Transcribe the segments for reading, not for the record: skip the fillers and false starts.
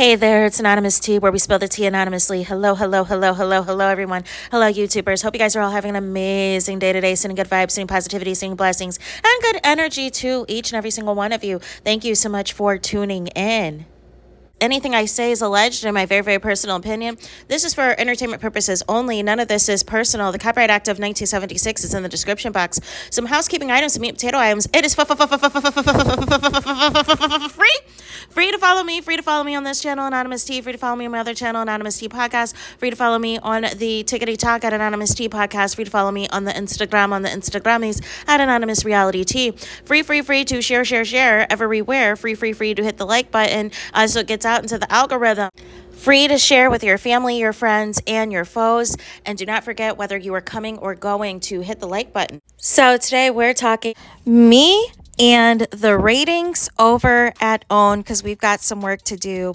Hey there, it's Anonymous Tea, where we spill the tea anonymously. Hello, hello, hello, hello, hello, everyone. Hello, YouTubers. Hope you guys are all having an amazing day today, sending good vibes, sending positivity, sending blessings, and good energy to each and every single one of you. Thank you so much for tuning in. Anything I say is alleged in my very, very personal opinion. This is for entertainment purposes only. None of this is personal. The Copyright Act of 1976 is in the description box. Some housekeeping items, some meat and potato items. It is free. Free to follow me. Free to follow me on this channel, Anonymous Tea. Free to follow me on my other channel, Anonymous Tea Podcast. Free to follow me on the Tickety Talk at Anonymous Tea Podcast. Free to follow me on the Instagram, on the Instagrammies at Anonymous Reality Tea. Free to share everywhere. Free to hit the like button so it gets out into the algorithm. Free to share with your family, your friends, and your foes. And do not forget, whether you are coming or going, to hit the like button. So today we're talking me and the ratings over at OWN, because we've got some work to do.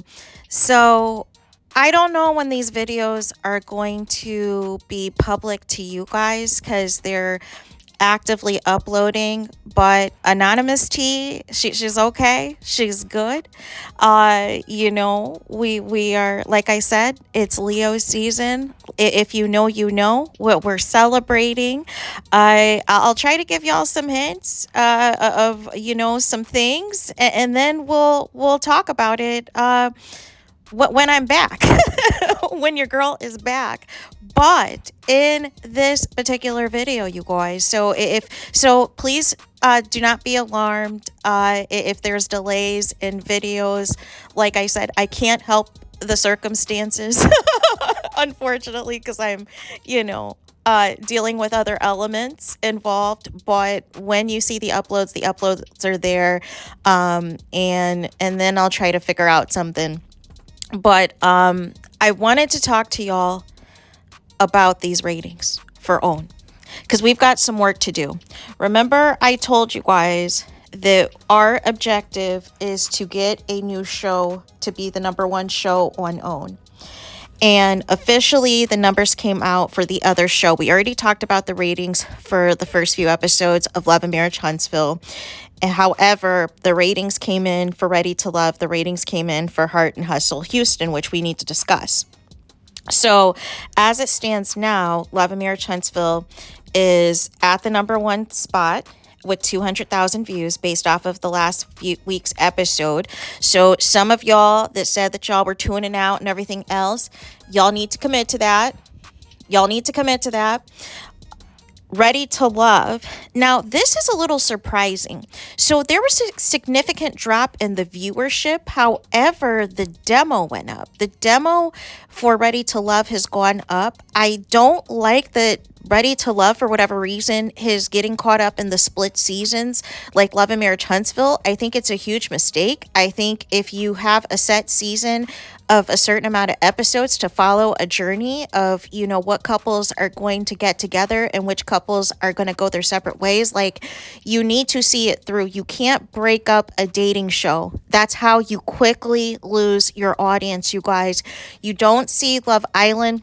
So I don't know when these videos are going to be public to you guys, because they're actively uploading, but Anonymous Tea, she's okay, she's good. We are, like I said, it's Leo season. If you know, you know what we're celebrating. I'll try to give y'all some hints of some things, and then we'll talk about it when I'm back, when your girl is back. But in this particular video, you guys, so please do not be alarmed if there's delays in videos. Like I said, I can't help the circumstances, unfortunately, because I'm, dealing with other elements involved. But when you see the uploads are there, and then I'll try to figure out something. But I wanted to talk to y'all about these ratings for OWN, because we've got some work to do. Remember, I told you guys that our objective is to get a new show to be the #1 show on OWN. And officially, the numbers came out for the other show. We already talked about the ratings for the first few episodes of Love and Marriage Huntsville. However, the ratings came in for Ready to Love. The ratings came in for Heart and Hustle Houston, which we need to discuss. So as it stands now, Love and Marriage Huntsville is at the #1 spot with 200,000 views based off of the last few week's episode. So some of y'all that said that y'all were tuning out and everything else, y'all need to commit to that. Ready to Love. Now, this is a little surprising. So there was a significant drop in the viewership. However, the demo went up. The demo for Ready to Love has gone up. I don't like that Ready to Love, for whatever reason, is getting caught up in the split seasons like Love and Marriage Huntsville. I think it's a huge mistake. I think if you have a set season of a certain amount of episodes to follow a journey of, what couples are going to get together and which couples are going to go their separate ways, like, you need to see it through. You can't break up a dating show. That's how you quickly lose your audience, you guys. You don't see Love Island.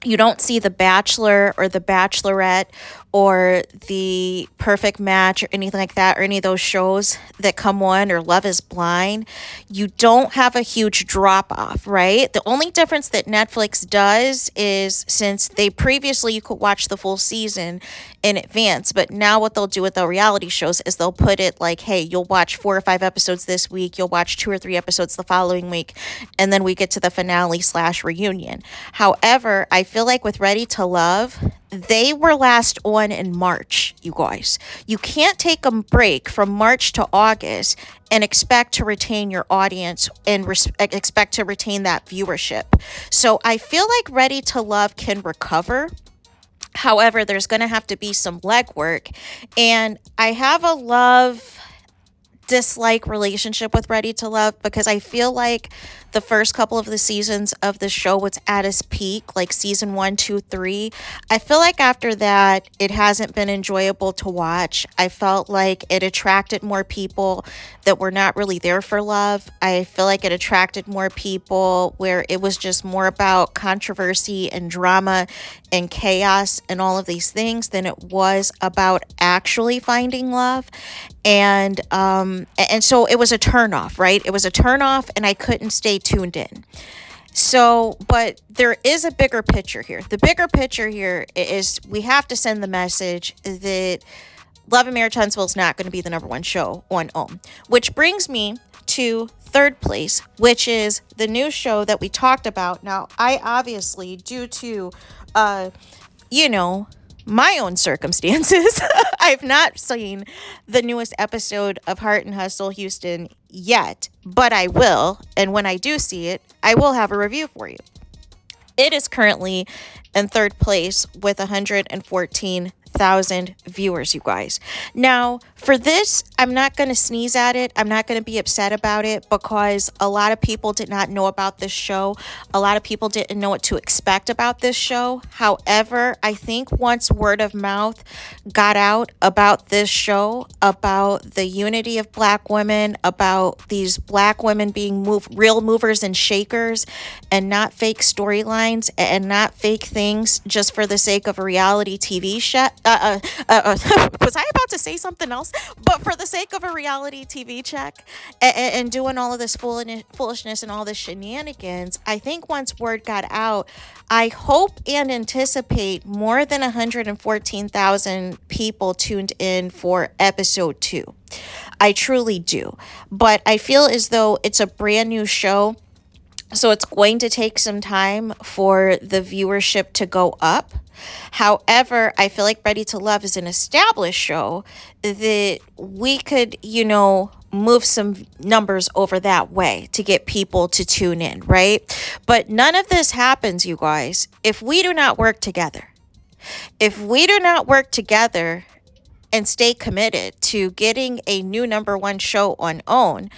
You don't see The Bachelor or The Bachelorette or The Perfect Match or anything like that, or any of those shows that come on, or Love is Blind. You don't have a huge drop off, right? The only difference that Netflix does is, since they previously, you could watch the full season in advance, but now what they'll do with the reality shows is they'll put it like, hey, you'll watch 4 or 5 episodes this week, you'll watch 2 or 3 episodes the following week, and then we get to the finale/reunion. However, I feel like with Ready to Love, they were last on in March, you guys. You can't take a break from March to August and expect to retain your audience and expect to retain that viewership. So I feel like Ready to Love can recover. However, there's going to have to be some legwork. And I have a love-dislike relationship with Ready to Love, because I feel like the first couple of the seasons of the show was at its peak, like season 1, 2, 3. I feel like after that, it hasn't been enjoyable to watch. I felt like it attracted more people that were not really there for love. I feel like it attracted more people where it was just more about controversy and drama and chaos and all of these things than it was about actually finding love. And so it was a turnoff, right? It was a turnoff, and I couldn't stay tuned in. So, but there is a bigger picture here. The bigger picture here is we have to send the message that Love and Marriage Huntsville is not going to be the number one show on OWN. Which brings me to third place, which is the new show that we talked about. Now, I obviously, due to, you know, my own circumstances, I've not seen the newest episode of Heart and Hustle Houston yet, but I will. And when I do see it, I will have a review for you. It is currently in third place with 114,000 viewers, you guys. Now, for this, I'm not going to sneeze at it. I'm not going to be upset about it because a lot of people did not know about this show. A lot of people didn't know what to expect about this show. However, I think once word of mouth got out about this show, about the unity of Black women, about these Black women being real movers and shakers and not fake storylines and not fake things just for the sake of a reality TV show. Was I about to say something else? But for the sake of a reality TV check and doing all of this foolishness and all this shenanigans, I think once word got out, I hope and anticipate more than 114,000 people tuned in for episode 2. I truly do. But I feel as though it's a brand new show. So it's going to take some time for the viewership to go up. However, I feel like Ready to Love is an established show that we could, move some numbers over that way to get people to tune in, right? But none of this happens, you guys, if we do not work together. If we do not work together and stay committed to getting a new number one show on OWN,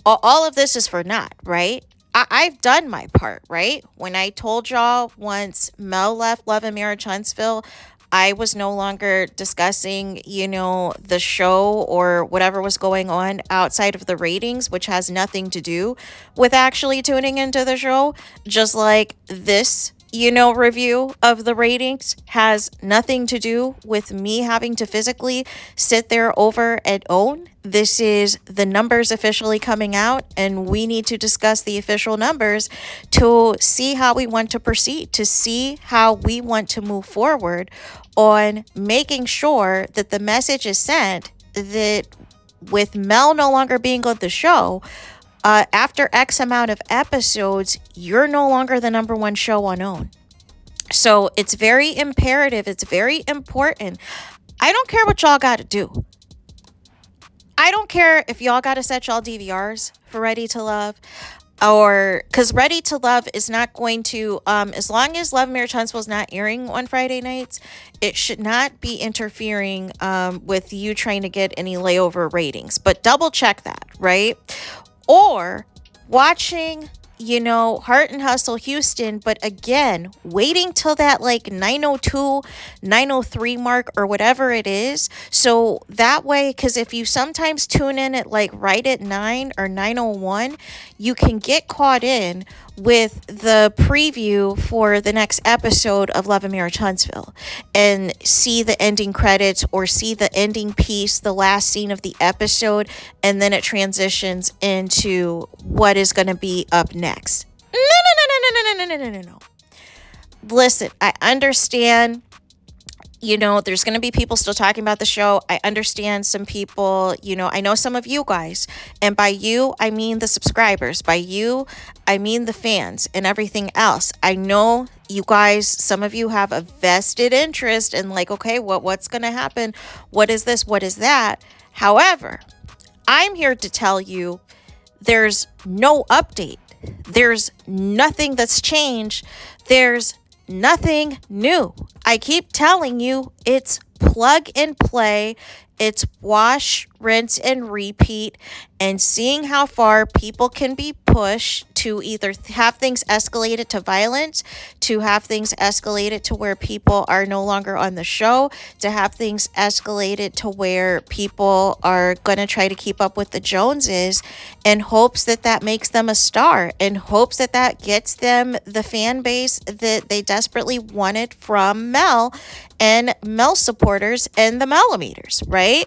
all of this is for naught, right? I've done my part, right? When I told y'all once Mel left Love and Marriage Huntsville, I was no longer discussing, the show or whatever was going on outside of the ratings, which has nothing to do with actually tuning into the show. Just like this, review of the ratings has nothing to do with me having to physically sit there over at OWN. This is the numbers officially coming out, and we need to discuss the official numbers to see how we want to proceed, to see how we want to move forward on making sure that the message is sent that with Mel no longer being on the show, after X amount of episodes, you're no longer the number one show on OWN. So it's very imperative. It's very important. I don't care what y'all got to do. I don't care if y'all got to set y'all DVRs for Ready to Love, or because Ready to Love is not going to, as long as Love and Marriage Huntsville is not airing on Friday nights, it should not be interfering with you trying to get any layover ratings. But double check that, right? Or watching, Heart and Hustle Houston, but again, waiting till that like 902, 903 mark or whatever it is. So that way, because if you sometimes tune in at like right at 9 or 901, you can get caught in with the preview for the next episode of Love and Marriage Huntsville and see the ending credits or see the ending piece, the last scene of the episode, and then it transitions into what is going to be up next. No. Listen, I understand. There's going to be people still talking about the show. I understand some people, I know some of you guys, and by you, I mean the subscribers. By you, I mean the fans and everything else. I know you guys, some of you have a vested interest in like, okay, what's going to happen? What is this? What is that? However, I'm here to tell you there's no update. There's nothing that's changed. There's nothing new. I keep telling you, it's plug and play. It's wash, rinse, and repeat, and seeing how far people can be pushed to either have things escalated to violence, to have things escalated to where people are no longer on the show, to have things escalated to where people are going to try to keep up with the Joneses in hopes that that makes them a star, in hopes that that gets them the fan base that they desperately wanted from Mel and Mel supporters and the Melometers, right?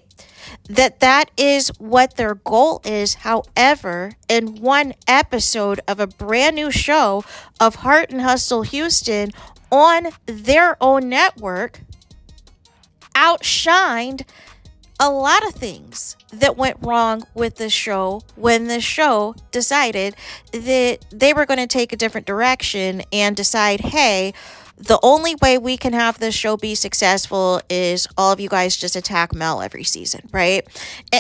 that is what their goal is. However, in one episode of a brand new show of Heart and Hustle Houston on their own network, outshined a lot of things that went wrong with the show when the show decided that they were going to take a different direction and decide, hey, the only way we can have this show be successful is all of you guys just attack Mel every season, right?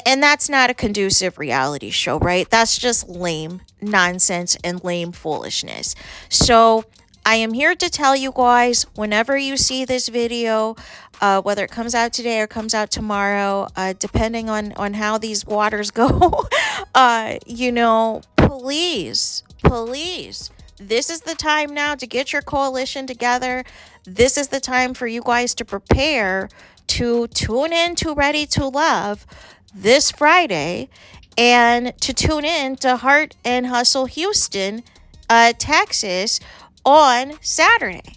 And that's not a conducive reality show, right? That's just lame nonsense and lame foolishness. So I am here to tell you guys, whenever you see this video, whether it comes out today or comes out tomorrow, depending on how these waters go, please, this is the time now to get your coalition together. This is the time for you guys to prepare to tune in to Ready to Love this Friday and to tune in to Heart and Hustle Houston, Texas on Saturday.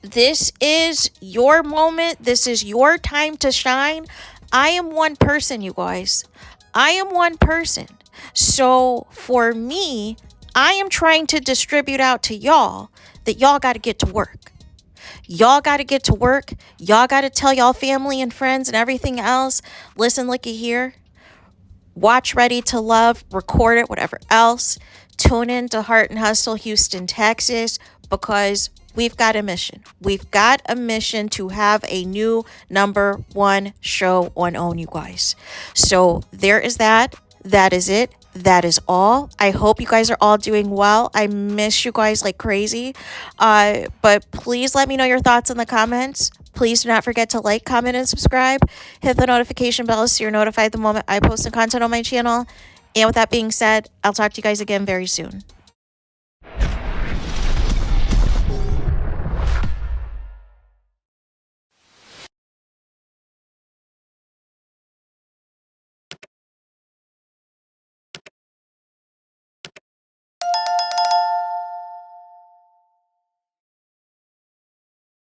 This is your moment. This is your time to shine. I am one person, you guys. I am one person. So for me, I am trying to distribute out to y'all that y'all got to get to work. Y'all got to get to work. Y'all got to tell y'all family and friends and everything else. Listen, looky here. Watch Ready to Love, record it, whatever else. Tune in to Heart and Hustle Houston, Texas, because we've got a mission. We've got a mission to have a new #1 show on OWN, you guys. So there is that. That is it. That is all. I hope you guys are all doing well. I miss you guys like crazy. But please let me know your thoughts in the comments. Please do not forget to like, comment, and subscribe. Hit the notification bell so you're notified the moment I post new content on my channel. And with that being said, I'll talk to you guys again very soon.